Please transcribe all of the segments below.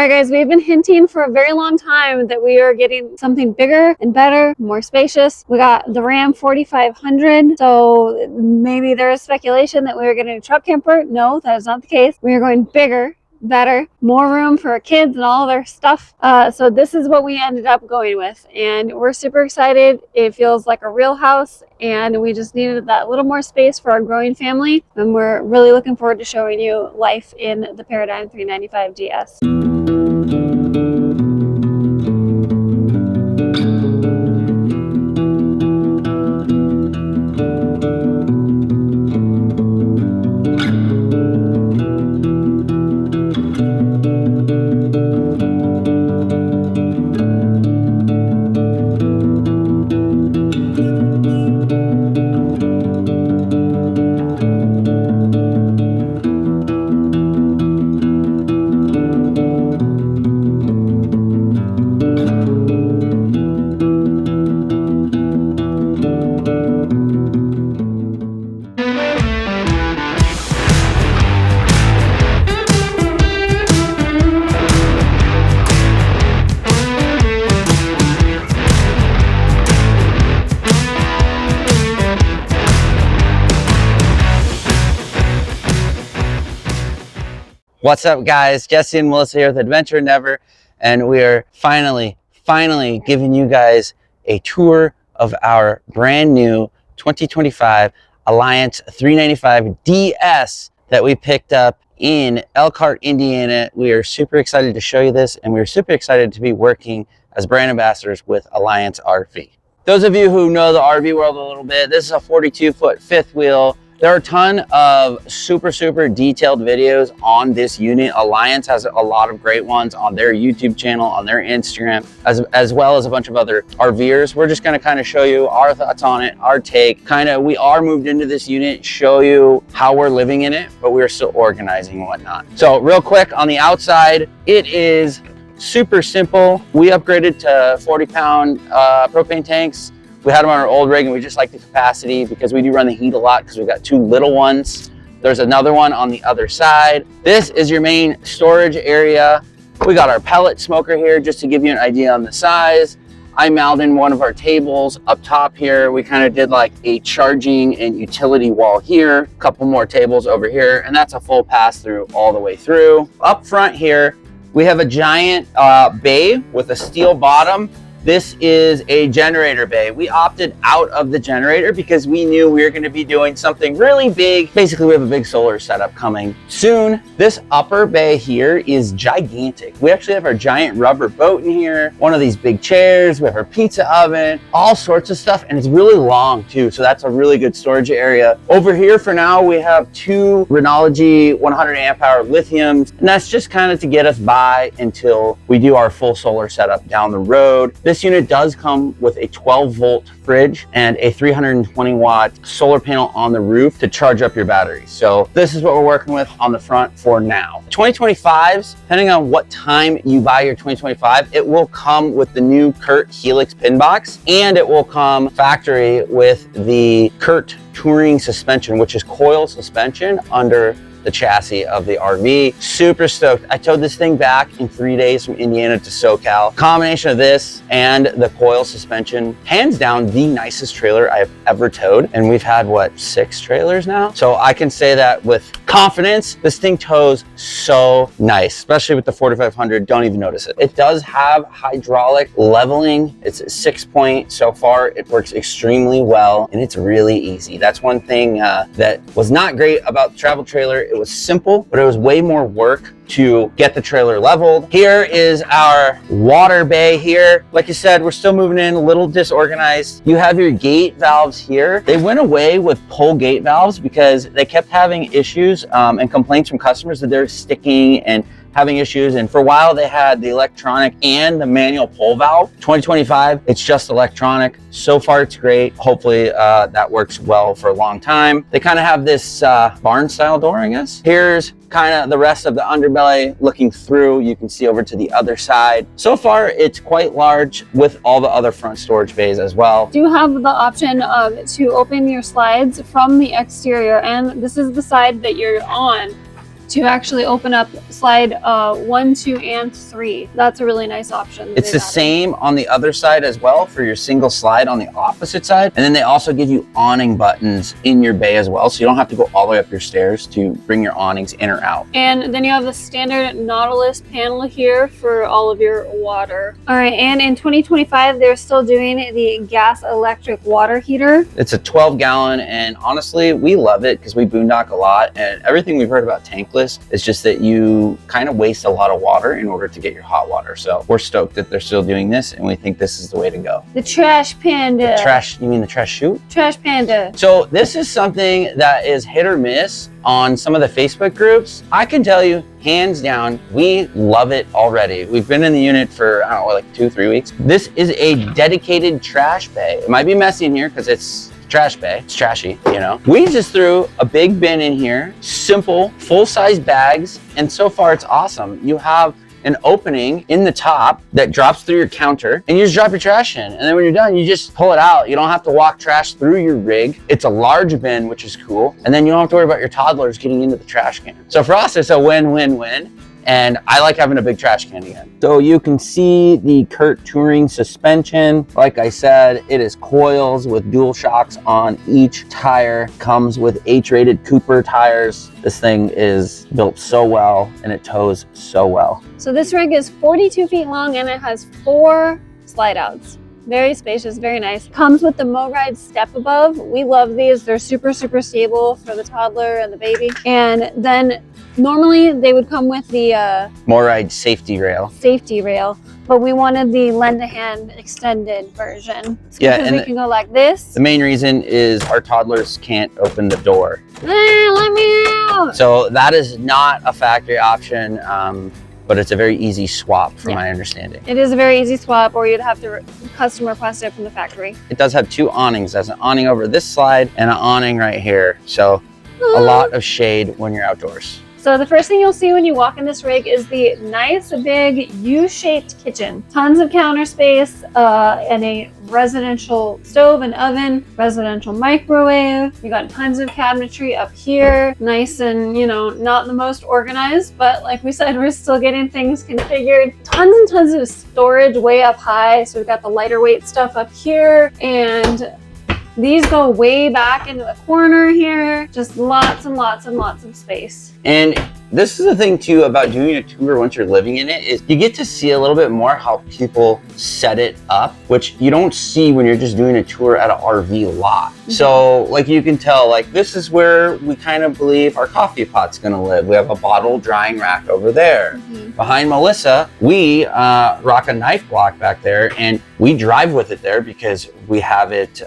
All right, guys, we've been hinting for a very long time that we are getting something bigger and better, more spacious. We got the Ram 4500, so maybe there is speculation that we were getting a truck camper. No, that is not the case. We are going bigger, better, more room for our kids and all their stuff. So this is what we ended up going with, and we're super excited. It feels like a real house, and we just needed that little more space for our growing family, and we're really looking forward to showing you life in the Paradigm 395 GS. What's up, guys? Jesse and Melissa here with 𝗙𝗛𝗏𝗡𝗍, and we are finally giving you guys a tour of our brand new 2025 Alliance 395 DS that we picked up in Elkhart, Indiana. We are super excited to show you this, and we're super excited to be working as brand ambassadors with Alliance RV. Those of you who know the RV world a little bit, this is a 42-foot fifth wheel. There are a ton of super detailed videos on this unit. Alliance has a lot of great ones on their YouTube channel, on their Instagram, as well as a bunch of other RVers. We're just gonna kind of show you our thoughts on it, our take. We are moved into this unit, show you how we're living in it, but we're still organizing and whatnot. So real quick, on the outside, it is super simple. We upgraded to 40-pound propane tanks. We had them on our old rig, and we just like the capacity because we do run the heat a lot because we've got two little ones. There's another one on the other side. This is your main storage area. We got our pellet smoker here just to give you an idea on the size. I mounted one of our tables up top here. We kind of did like a charging and utility wall here, a couple more tables over here, and that's a full pass through all the way through. Up front here, we have a giant bay with a steel bottom. This is a generator bay. We opted out of the generator because we knew we were going to be doing something really big. Basically, we have a big solar setup coming soon. This upper bay here is gigantic. We actually have our giant rubber boat in here, one of these big chairs, we have our pizza oven, all sorts of stuff, and it's really long too, so that's a really good storage area. Over here for now, we have two Rhenology 100 amp hour lithiums, and that's just kind of to get us by until we do our full solar setup down the road. This unit does come with a 12-volt fridge and a 320-watt solar panel on the roof to charge up your batteries. So this is what we're working with on the front for now. 2025s, depending on what time you buy your 2025, it will come with the new Curt Helux Pinbox, and it will come factory with the Curt Touring Suspension, which is coil suspension under the chassis of the RV. Super stoked. I towed this thing back in 3 days from Indiana to SoCal. Combination of this and the coil suspension, hands down the nicest trailer I've ever towed. And we've had, what, 6 trailers now? So I can say that with confidence. This thing tows so nice, especially with the 4500. Don't even notice it. It does have hydraulic leveling. It's 6-point so far. It works extremely well, and it's really easy. That's one thing that was not great about the travel trailer. It was simple, but it was way more work to get the trailer leveled. Here is our water bay here. Like I said, we're still moving in, a little disorganized. You have your gate valves here. They went away with pull gate valves because they kept having issues and complaints from customers that they're sticking and having issues, and for a while they had the electronic and the manual pull valve. 2025, it's just electronic. So far it's great. Hopefully that works well for a long time. They kind of have this barn style door, I guess. Here's kind of the rest of the underbelly looking through. You can see over to the other side. So far it's quite large with all the other front storage bays as well. You have the option to open your slides from the exterior, and this is the side that you're on, to actually open up slide 1, 2, and 3. That's a really nice option. It's the same on the other side as well for your single slide on the opposite side. And then they also give you awning buttons in your bay as well. So you don't have to go all the way up your stairs to bring your awnings in or out. And then you have the standard Nautilus panel here for all of your water. All right, and in 2025, they're still doing the gas electric water heater. It's a 12-gallon, and honestly, we love it because we boondock a lot, and everything we've heard about tankless is just that you kind of waste a lot of water in order to get your hot water. So we're stoked that they're still doing this, and we think this is the way to go. The Trash Panda. You mean the trash chute? Trash Panda. So this is something that is hit or miss on some of the Facebook groups. I can tell you, hands down, we love it already. We've been in the unit for, I don't know, like 2-3 weeks. This is a dedicated trash bay. It might be messy in here because it's trash bay. It's trashy, you know. We just threw a big bin in here, simple, full-size bags, and so far it's awesome. You have an opening in the top that drops through your counter, and you just drop your trash in. And then when you're done, you just pull it out. You don't have to walk trash through your rig. It's a large bin, which is cool. And then you don't have to worry about your toddlers getting into the trash can. So for us, it's a win-win-win. And I like having a big trash can again. So you can see the Curt Touring Suspension. Like I said, it is coils with dual shocks on each tire. Comes with H-rated Cooper tires. This thing is built so well, and it tows so well. So this rig is 42 feet long, and it has 4 slide outs. Very spacious, very nice. Comes with the MoRide step above. We love these. They're super, super stable for the toddler and the baby. And then normally they would come with the MoRide safety rail. But we wanted the lend-a-hand extended version. Yeah, because and we can go like this. The main reason is our toddlers can't open the door. Let me out! So that is not a factory option. But it's a very easy swap from my understanding. It is a very easy swap, or you'd have to custom request it from the factory. It does have 2 awnings. There's an awning over this slide and an awning right here. So a lot of shade when you're outdoors. So the first thing you'll see when you walk in this rig is the nice big U-shaped kitchen. Tons of counter space and a residential stove and oven, residential microwave. You got tons of cabinetry up here. Nice and, you know, not the most organized, but like we said, we're still getting things configured. Tons and tons of storage way up high. So we've got the lighter weight stuff up here, and these go way back into the corner here. Just lots and lots and lots of space. And this is the thing too about doing a tour once you're living in it, is you get to see a little bit more how people set it up, which you don't see when you're just doing a tour at an RV lot. So like you can tell, like this is where we kind of believe our coffee pot's gonna live. We have a bottle drying rack over there. Behind Melissa, we rock a knife block back there, and we drive with it there because we have it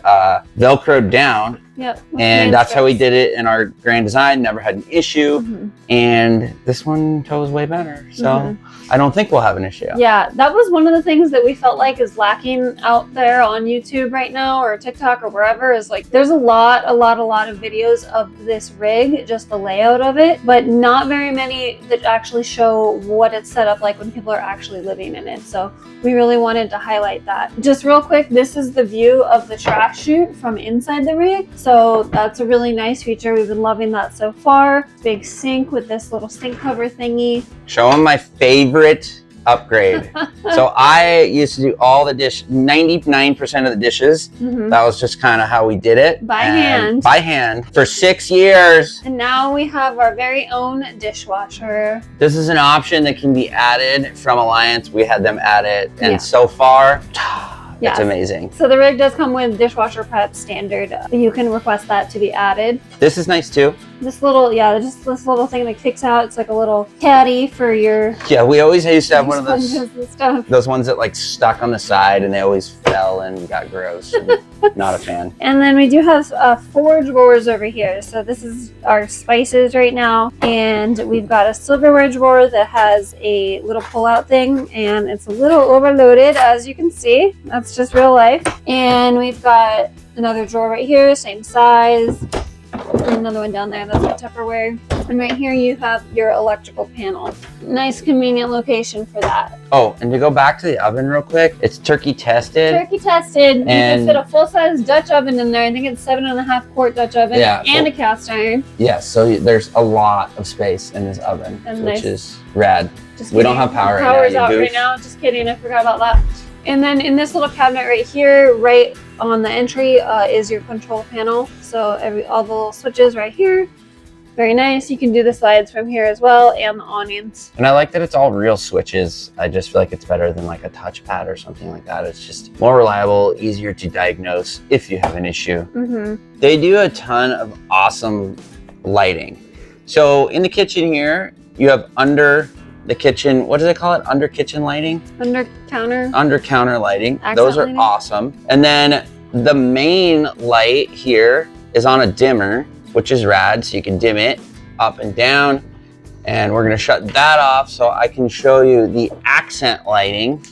Velcroed down. Yep. And that's how we did it in our Grand Design. Never had an issue. And this one tows way better. So I don't think we'll have an issue. Yeah, that was one of the things that we felt like is lacking out there on YouTube right now, or TikTok or wherever, is like there's a lot of videos of this rig, just the layout of it, but not very many that actually show what it's set up like when people are actually living in it. So we really wanted to highlight that. Just real quick, this is the view of the trash chute from inside the rig. So that's a really nice feature. We've been loving that so far. Big sink with this little sink cover thingy. Show them my favorite upgrade. So I used to do all the 99% of the dishes. That was just kind of how we did it. By hand for 6 years. And now we have our very own dishwasher. This is an option that can be added from Alliance. We had them add it, and so far it's amazing. So the rig does come with dishwasher prep standard. You can request that to be added. This is nice too. This little, just this little thing that kicks out. It's like a little caddy for your... Yeah, we always used to have one of those those ones that like stuck on the side, and they always fell and got gross. Not a fan. And then we do have 4 drawers over here. So this is our spices right now. And we've got a silverware drawer that has a little pull-out thing, and it's a little overloaded, as you can see. That's just real life. And we've got another drawer right here, same size. Another one down there, that's the Tupperware. And right here you have your electrical panel. Nice convenient location for that. Oh, and to go back to the oven real quick, it's turkey tested. Turkey tested. You And can fit a full-size Dutch oven in there. I think it's 7.5 quart Dutch oven, and a cast iron. Yes, so there's a lot of space in this oven, which is rad. Just we don't have power right now. Power's out right now. Just kidding, I forgot about that. And then in this little cabinet right here, right on the entry, is your control panel. So all the little switches right here. Very nice. You can do the slides from here as well, and the awnings. And I like that it's all real switches. I just feel like it's better than like a touchpad or something like that. It's just more reliable, easier to diagnose if you have an issue. They do a ton of awesome lighting. So in the kitchen here, you have under the kitchen, what do they call it? Under kitchen lighting? Under counter lighting. Those are awesome. And then the main light here is on a dimmer, which is rad. So you can dim it up and down. And we're gonna shut that off so I can show you the accent lighting,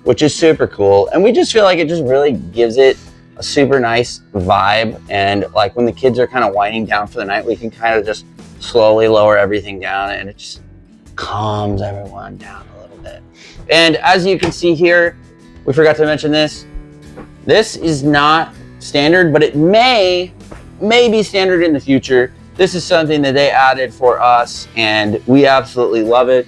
which is super cool. And we just feel like it just really gives it a super nice vibe. And like when the kids are kind of winding down for the night, we can kind of just slowly lower everything down, and it just calms everyone down a little bit. And as you can see here, we forgot to mention this. This is not standard, but it may be standard in the future. This is something that they added for us, and we absolutely love it.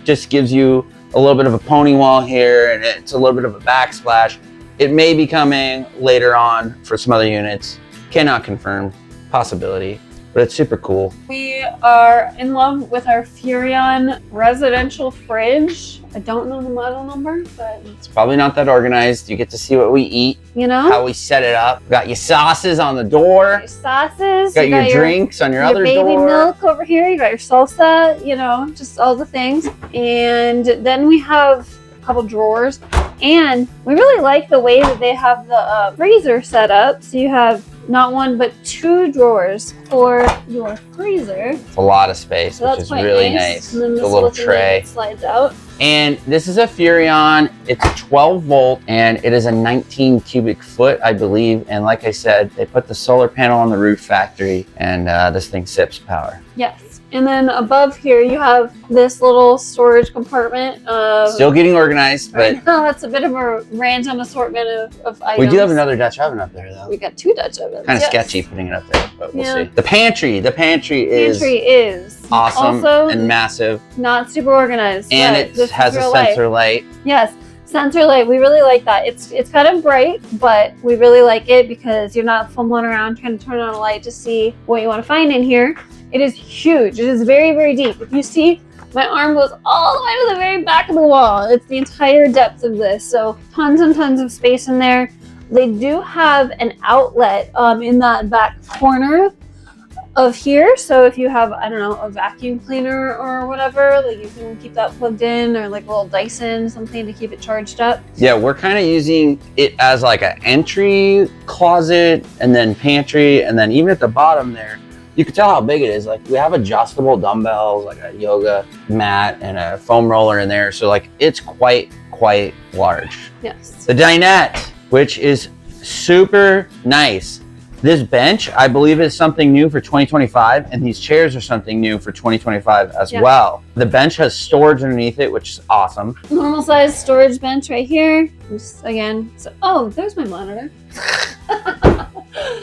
Just gives you a little bit of a pony wall here, and it's a little bit of a backsplash. It may be coming later on for some other units. Cannot confirm, possibility. But it's super cool. We are in love with our Furrion residential fridge. I don't know the model number, but it's probably not that organized. You get to see what we eat, you know, how we set it up. Got your sauces on the door. Your sauces. Got your drinks on your other door. Your baby milk over here. You got your salsa, you know, just all the things. And then we have a couple drawers. And we really like the way that they have the freezer set up. So you have not one, but 2 drawers for your freezer. It's a lot of space, so which is really nice. And then this little tray slides out. And this is a Furrion. It's 12 volt, and it is a 19 cubic foot, I believe. And like I said, they put the solar panel on the roof factory, and this thing sips power. Yes. And then above here, you have this little storage compartment. Still getting organized, but that's a bit of a random assortment of items. We do have another Dutch oven up there, though. We got 2 Dutch ovens. Kind of sketchy putting it up there, but we'll see. The pantry is awesome and massive. Not super organized, and it has a sensor light. Yes. Sensor light, we really like that. It's kind of bright, but we really like it because you're not fumbling around trying to turn on a light to see what you want to find in here. It is huge. It is very, very deep. If you see, my arm goes all the way to the very back of the wall. It's the entire depth of this. So tons and tons of space in there. They do have an outlet in that back corner of here. So if you have, I don't know, a vacuum cleaner or whatever, like you can keep that plugged in, or like a little Dyson, something to keep it charged up. Yeah, we're kind of using it as like an entry closet, and then pantry, and then even at the bottom there, you can tell how big it is. Like we have adjustable dumbbells, like a yoga mat and a foam roller in there. So like it's quite large. Yes. The dinette, which is super nice. This bench, I believe, is something new for 2025, and these chairs are something new for 2025 as well. The bench has storage underneath it, which is awesome. Normal size storage bench right here. Just, again, so, oh, there's my monitor.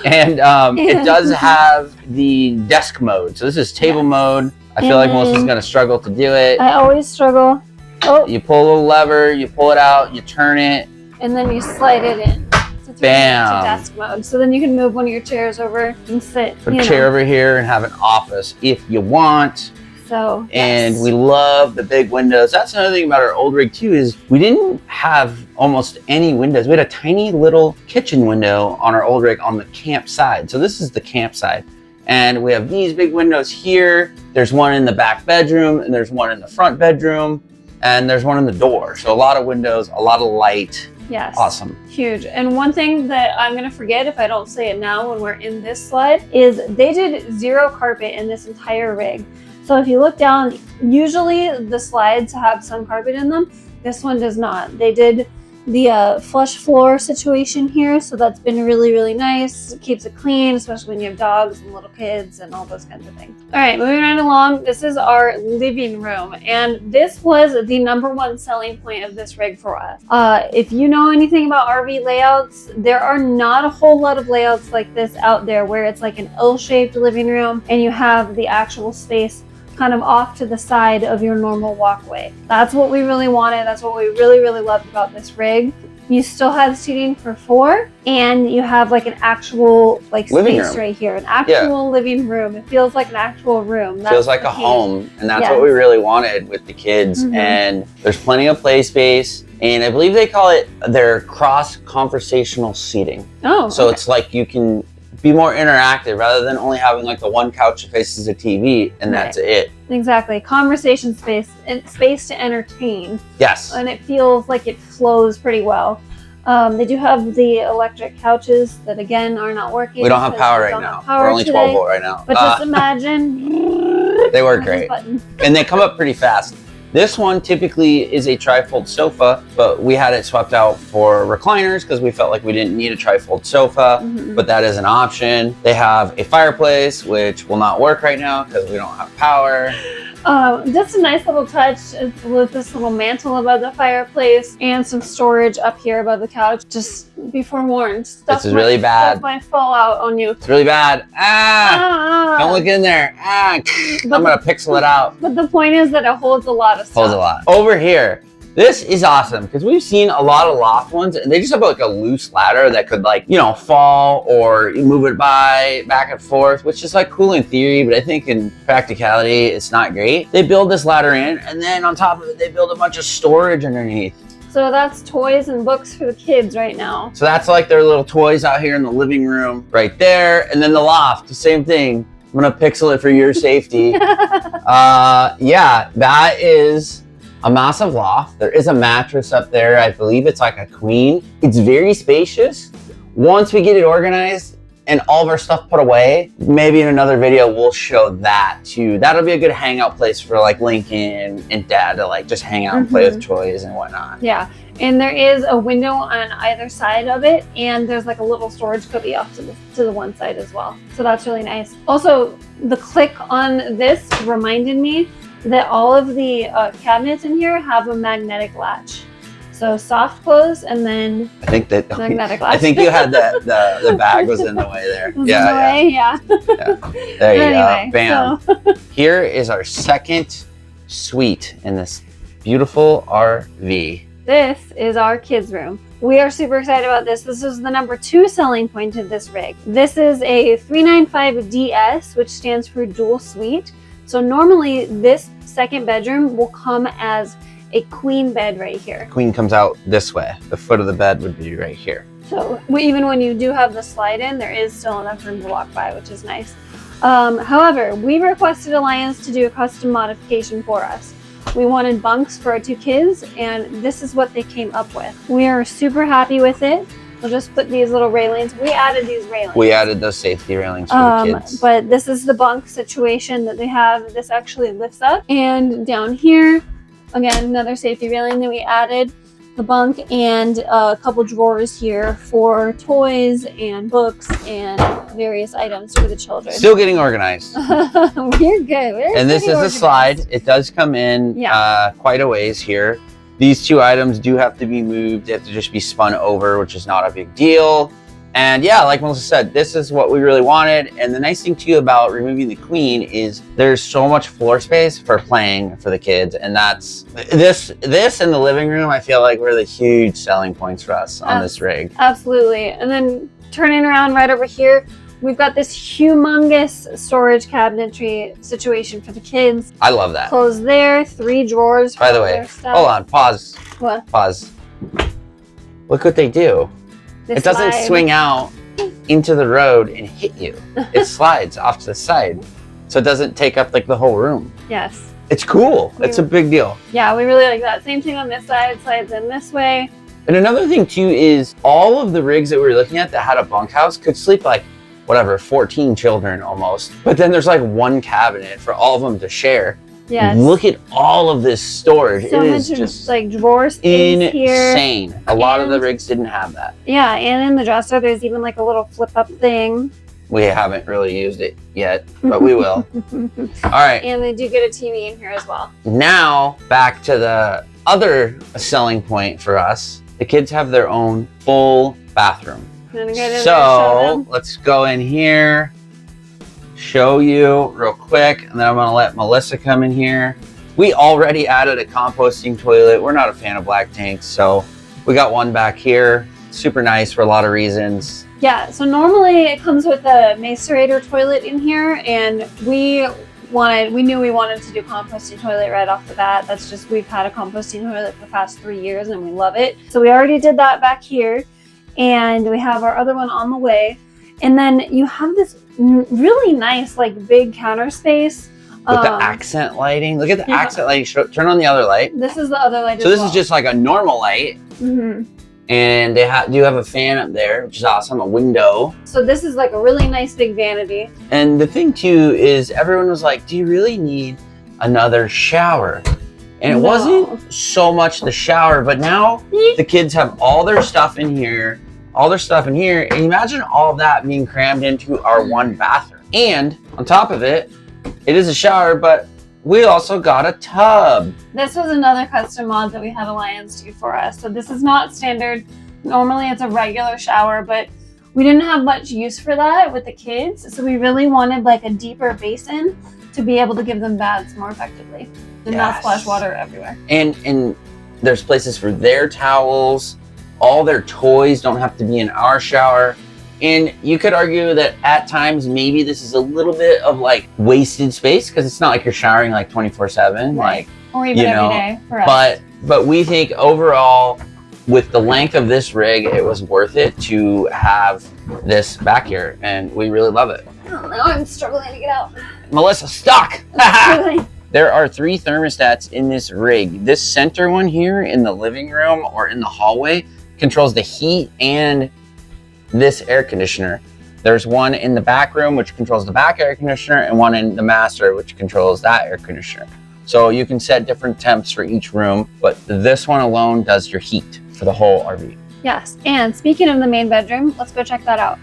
And it does have the desk mode. So this is table mode. I feel like Melissa's gonna struggle to do it. I always struggle. Oh. You pull a little lever, you pull it out, you turn it. And then you slide it in. So bam. To desk mode. So then you can move one of your chairs over and sit. Put a chair over here and have an office if you want. So, and we love the big windows. That's another thing about our old rig too, is we didn't have almost any windows. We had a tiny little kitchen window on our old rig on the camp side. So this is the camp side. And we have these big windows here. There's one in the back bedroom, and there's one in the front bedroom, and there's one in the door. So a lot of windows, a lot of light. Yes. Awesome. Huge. And one thing that I'm going to forget if I don't say it now when we're in this slide is they did 0 carpet in this entire rig. So if you look down, usually the slides have some carpet in them. This one does not. They did the flush floor situation here, so that's been really, really nice. It keeps it clean, especially when you have dogs and little kids and all those kinds of things. All right, moving right along, this is our living room, and this was the #1 selling point of this rig for us. If you know anything about RV layouts, there are not a whole lot of layouts like this out there where it's like an L-shaped living room and you have the actual space kind of off to the side of your normal walkway. That's what we really wanted. That's what we really, really loved about this rig. You still have seating for 4, and you have like an actual like space right here, an actual living room. It feels like an actual room. That feels like a home, and that's what we really wanted with the kids. And there's plenty of play space, and I believe they call it their cross conversational seating. Oh, so it's like you can be more interactive rather than only having like the one couch that faces a TV and that's it. Exactly. Conversation space and space to entertain. Yes. And it feels like it flows pretty well. They do have the electric couches that again are not working. We don't have power right now. We're only 12 volt right now. But just imagine. They work great. And they come up pretty fast. This one typically is a trifold sofa, but we had it swapped out for recliners because we felt like we didn't need a trifold sofa, but that is an option. They have a fireplace, which will not work right now because we don't have power. Just a nice little touch with this little mantle above the fireplace and some storage up here above the couch. Just be forewarned. This is really bad. Stuff might fall out on you. It's really bad. Don't look in there. I'm gonna pixel it out. But the point is that it holds a lot of stuff. Holds a lot. Over here, this is awesome because we've seen a lot of loft ones and they just have like a loose ladder that could like, you know, fall or move it back and forth, which is like cool in theory, but I think in practicality, it's not great. They build this ladder in and then on top of it, they build a bunch of storage underneath. So that's toys and books for the kids right now. So that's like their little toys out here in the living room right there. And then the loft, the same thing. I'm gonna pixel it for your safety. Yeah, that is a massive loft. There is a mattress up there. I believe it's like a queen. It's very spacious. Once we get it organized and all of our stuff put away, maybe in another video we'll show that too. That'll be a good hangout place for like Lincoln and Dad to like just hang out and play with toys and whatnot. Yeah, and there is a window on either side of it, and there's like a little storage cubby off to the one side as well. So that's really nice. Also, the click on this reminded me that all of the cabinets in here have a magnetic latch. So soft close and then magnetic latch. I think you had the bag was in the way there. Yeah. There you go. Bam. So. Here is our second suite in this beautiful RV. This is our kids' room. We are super excited about this. This is the #2 selling point of this rig. This is a 395DS, which stands for dual suite. So normally this second bedroom will come as a queen bed right here. Queen comes out this way. The foot of the bed would be right here. So even when you do have the slide in, there is still enough room to walk by, which is nice. However, we requested Alliance to do a custom modification for us. We wanted bunks for our 2 kids, and this is what they came up with. We are super happy with it. We'll just put these little railings. We added these railings. We added those safety railings for the kids. But this is the bunk situation that they have. This actually lifts up. And down here, again, another safety railing that we added. The bunk and a couple drawers here for toys and books and various items for the children. Still getting organized. We're good. And this is a slide. It does come in quite a ways here. These 2 items do have to be moved. They have to just be spun over, which is not a big deal. And yeah, like Melissa said, this is what we really wanted. And the nice thing too about removing the queen is there's so much floor space for playing for the kids. And that's this in the living room, I feel like were the huge selling points for us on this rig. Absolutely. And then turning around right over here, we've got this humongous storage cabinetry situation for the kids. I love that. Close there, 3 drawers. By the way, hold on, pause. What? Pause. Look what they do. It doesn't swing out into the road and hit you. It slides off to the side. So it doesn't take up like the whole room. Yes. It's cool. It's a big deal. Yeah, we really like that. Same thing on this side, slides in this way. And another thing too is all of the rigs that we were looking at that had a bunkhouse could sleep like whatever, 14 children almost. But then there's like 1 cabinet for all of them to share. Yes. Look at all of this storage. So it much is just like drawer space here. insane. A lot of the rigs didn't have that. Yeah, and in the dresser, there's even like a little flip up thing. We haven't really used it yet, but we will. All right. And they do get a TV in here as well. Now back to the other selling point for us. The kids have their own full bathroom. So let's go in here, show you real quick, and then I'm gonna let Melissa come in here. We already added a composting toilet. We're not a fan of black tanks, so we got one back here. Super nice for a lot of reasons. Yeah, so normally it comes with a macerator toilet in here, and we knew we wanted to do composting toilet right off the bat. That's just, we've had a composting toilet for the past 3 years and we love it. So we already did that back here, and we have our other one on the way. And then you have this really nice, like, big counter space. With the accent lighting. Look at the accent lighting. Turn on the other light. This is the other light So this is just like a normal light. And they do have a fan up there, which is awesome, a window. So this is like a really nice big vanity. And the thing too is everyone was like, do you really need another shower? And it wasn't so much the shower, but now the kids have all their stuff in here, and imagine all of that being crammed into our one bathroom. And on top of it, it is a shower, but we also got a tub. This was another custom mod that we had Alliance do for us. So this is not standard. Normally it's a regular shower, but we didn't have much use for that with the kids. So we really wanted like a deeper basin to be able to give them baths more effectively and not splash water everywhere. And there's places for their towels. All their toys don't have to be in our shower. And you could argue that at times, maybe this is a little bit of like wasted space because it's not like you're showering like 24/7, like, or even every day for us. But we think overall, with the length of this rig, it was worth it to have this back here, and we really love it. Oh, now I'm struggling to get out. Melissa, stuck. There are 3 thermostats in this rig. This center one here in the living room or in the hallway controls the heat and this air conditioner. There's one in the back room which controls the back air conditioner, and one in the master which controls that air conditioner. So you can set different temps for each room, but this one alone does your heat for the whole RV. Yes, and speaking of the main bedroom, let's go check that out.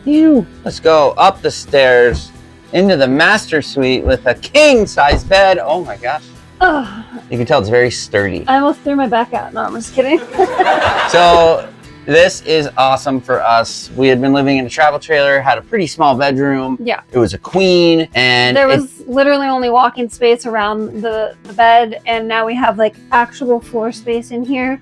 Let's go up the stairs into the master suite with a king size bed. Oh my gosh. Oh, You can tell it's very sturdy. I almost threw my back out. No, I'm just kidding. So this is awesome for us. We had been living in a travel trailer, had a pretty small bedroom. Yeah. It was a queen, and there was literally only walking space around the bed, and now we have like actual floor space in here.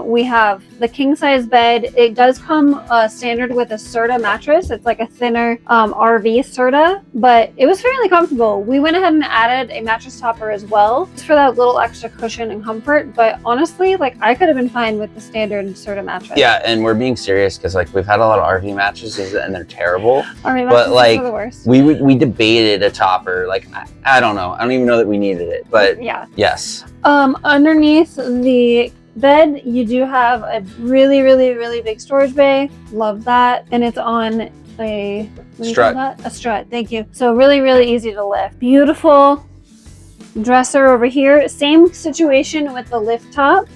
We have the king size bed. It does come standard with a 𝗧𝗛𝗓 mattress. It's like a thinner RV 𝗧𝗓, but it was fairly comfortable. We went ahead and added a mattress topper as well, just for that little extra cushion and comfort. But honestly, like, I could have been fine with the standard 𝗧𝗓 mattress. Yeah, and we're being serious because like we've had a lot of RV mattresses and they're terrible. RV but like are the worst. we debated a topper. Like I don't know. I don't even know that we needed it. But yeah. Yes. Underneath the bed, you do have a really, really, really big storage bay. Love that. And it's on a strut. A strut. Thank you. So really, really easy to lift. Beautiful dresser over here. Same situation with the lift top.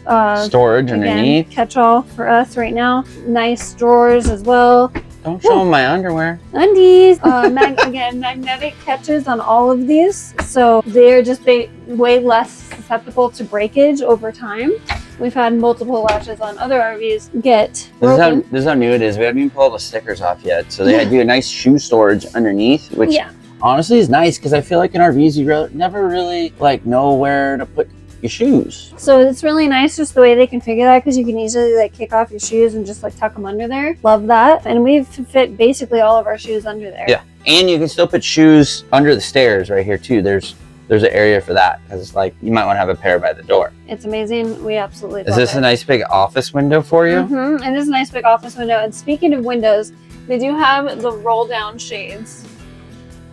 Storage underneath. Catch-all for us right now. Nice drawers as well. Don't show them my underwear. Undies. Again, magnetic catches on all of these, so they're just way less susceptible to breakage over time. We've had multiple latches on other RVs get broken. This is how new it is. We haven't even pulled the stickers off yet. So they do a nice shoe storage underneath, which honestly is nice because I feel like in RVs you never really like know where to put your shoes. So it's really nice just the way they configure that, because you can easily like kick off your shoes and just like tuck them under there. Love that. And we've fit basically all of our shoes under there. Yeah, and you can still put shoes under the stairs right here too. There's an area for that because it's like you might want to have a pair by the door. It's amazing. We absolutely love it. Is this a nice big office window for you? Mm-hmm. And this is a nice big office window. And speaking of windows, they do have the roll down shades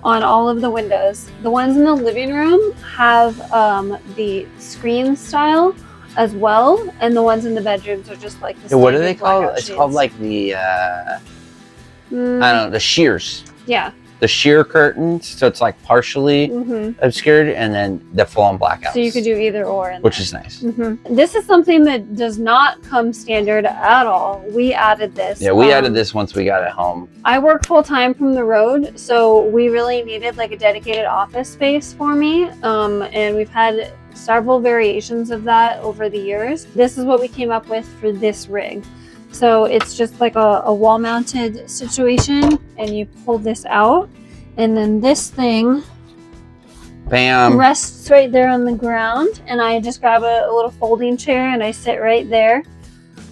on all of the windows. The ones in the living room have the screen style as well, and the ones in the bedrooms are just like the what are they called? It's called like the I don't know, the shears. Yeah. the sheer curtains, so it's like partially obscured, and then the full-on blackouts. So you could do either or. Which is nice. This is something that does not come standard at all. We added this. Yeah, we added this once we got it home. I work full-time from the road, so we really needed like a dedicated office space for me. And we've had several variations of that over the years. This is what we came up with for this rig. So it's just like a wall-mounted situation, and you pull this out, and then this thing bam rests right there on the ground, and I just grab a little folding chair and I sit right there.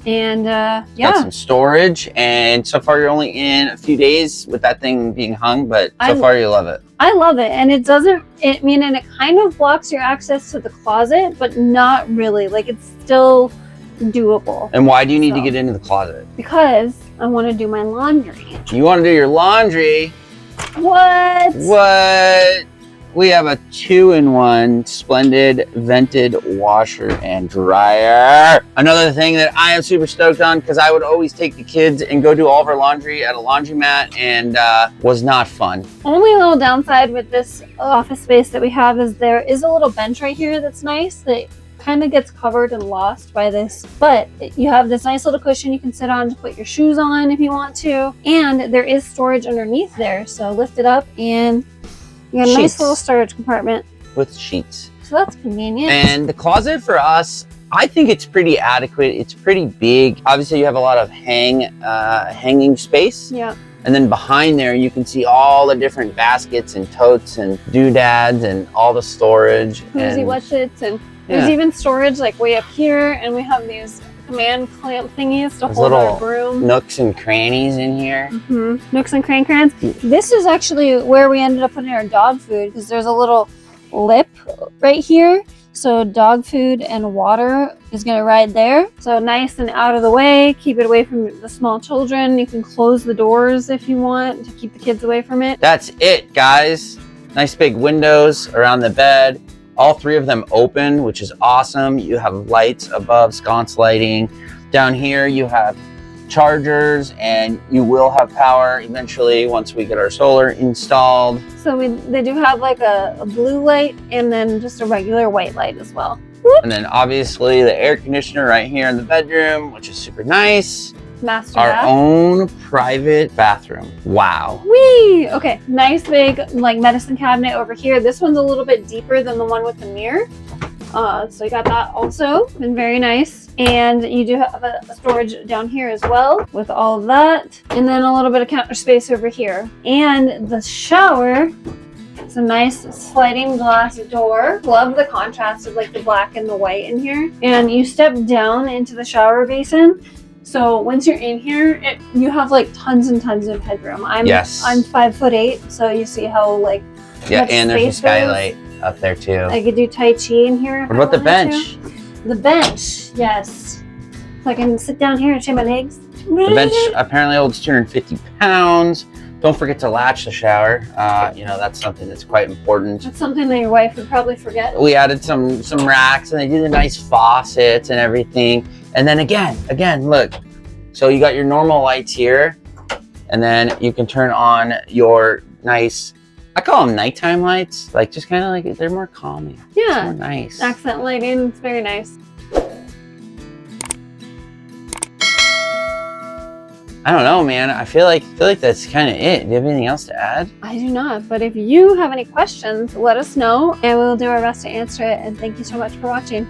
And yeah, got some storage, and so far you're only in a few days with that thing being hung, but so far you love it. I love it, and it doesn't, I mean, and it kind of blocks your access to the closet, but not really. Like, it's still doable. And why do you need to get into the closet? Because I want to do my laundry. You want to do your laundry? What? We have a 2-in-1 splendid vented washer and dryer. Another thing that I am super stoked on, because I would always take the kids and go do all of our laundry at a laundromat, and was not fun. Only little downside with this office space that we have is there is a little bench right here that's nice that kind of gets covered and lost by this, but you have this nice little cushion you can sit on to put your shoes on if you want to, and there is storage underneath there, so lift it up and you got a nice little storage compartment with sheets, so that's convenient. And the closet for us, I think it's pretty adequate. It's pretty big. Obviously you have a lot of hanging space. Yeah. And then behind there, you can see all the different baskets and totes and doodads and all the storage. Cozy wetsuits, and there's even storage like way up here, and we have these command clamp thingies to hold our broom. Nooks and crannies in here. Nooks and crans. This is actually where we ended up putting our dog food, because there's a little lip right here. So dog food and water is going to ride there. So nice and out of the way. Keep it away from the small children. You can close the doors if you want to keep the kids away from it. That's it, guys. Nice big windows around the bed. All 3 of them open, which is awesome. You have lights above, sconce lighting. Down here you have chargers, and you will have power eventually once we get our solar installed. So they do have like a blue light and then just a regular white light as well. And then obviously the air conditioner right here in the bedroom, which is super nice. Master Our bath. own private bathroom. Wow. Whee! Okay, nice big like medicine cabinet over here. This one's a little bit deeper than the one with the mirror. So you got that also, been very nice. And you do have a storage down here as well with all of that. And then a little bit of counter space over here. And the shower, it's a nice sliding glass door. Love the contrast of like the black and the white in here. And you step down into the shower basin. So once you're in here, you have like tons and tons of headroom. I'm 5'8", so you see how like and there's a skylight up there too. I could do Tai Chi in here. What about the bench? The bench, yes. So I can sit down here and shave my legs. The bench apparently holds 250 pounds. Don't forget to latch the shower. You know, that's something that's quite important. That's something that your wife would probably forget. We added some racks, and they do the nice faucets and everything. And then again, look. So you got your normal lights here, and then you can turn on your nice, I call them nighttime lights. Like just kind of like, they're more calming. Yeah. It's more nice. Accent lighting, it's very nice. I don't know, man. I feel like that's kind of it. Do you have anything else to add? I do not, but if you have any questions, let us know and we'll do our best to answer it. And thank you so much for watching.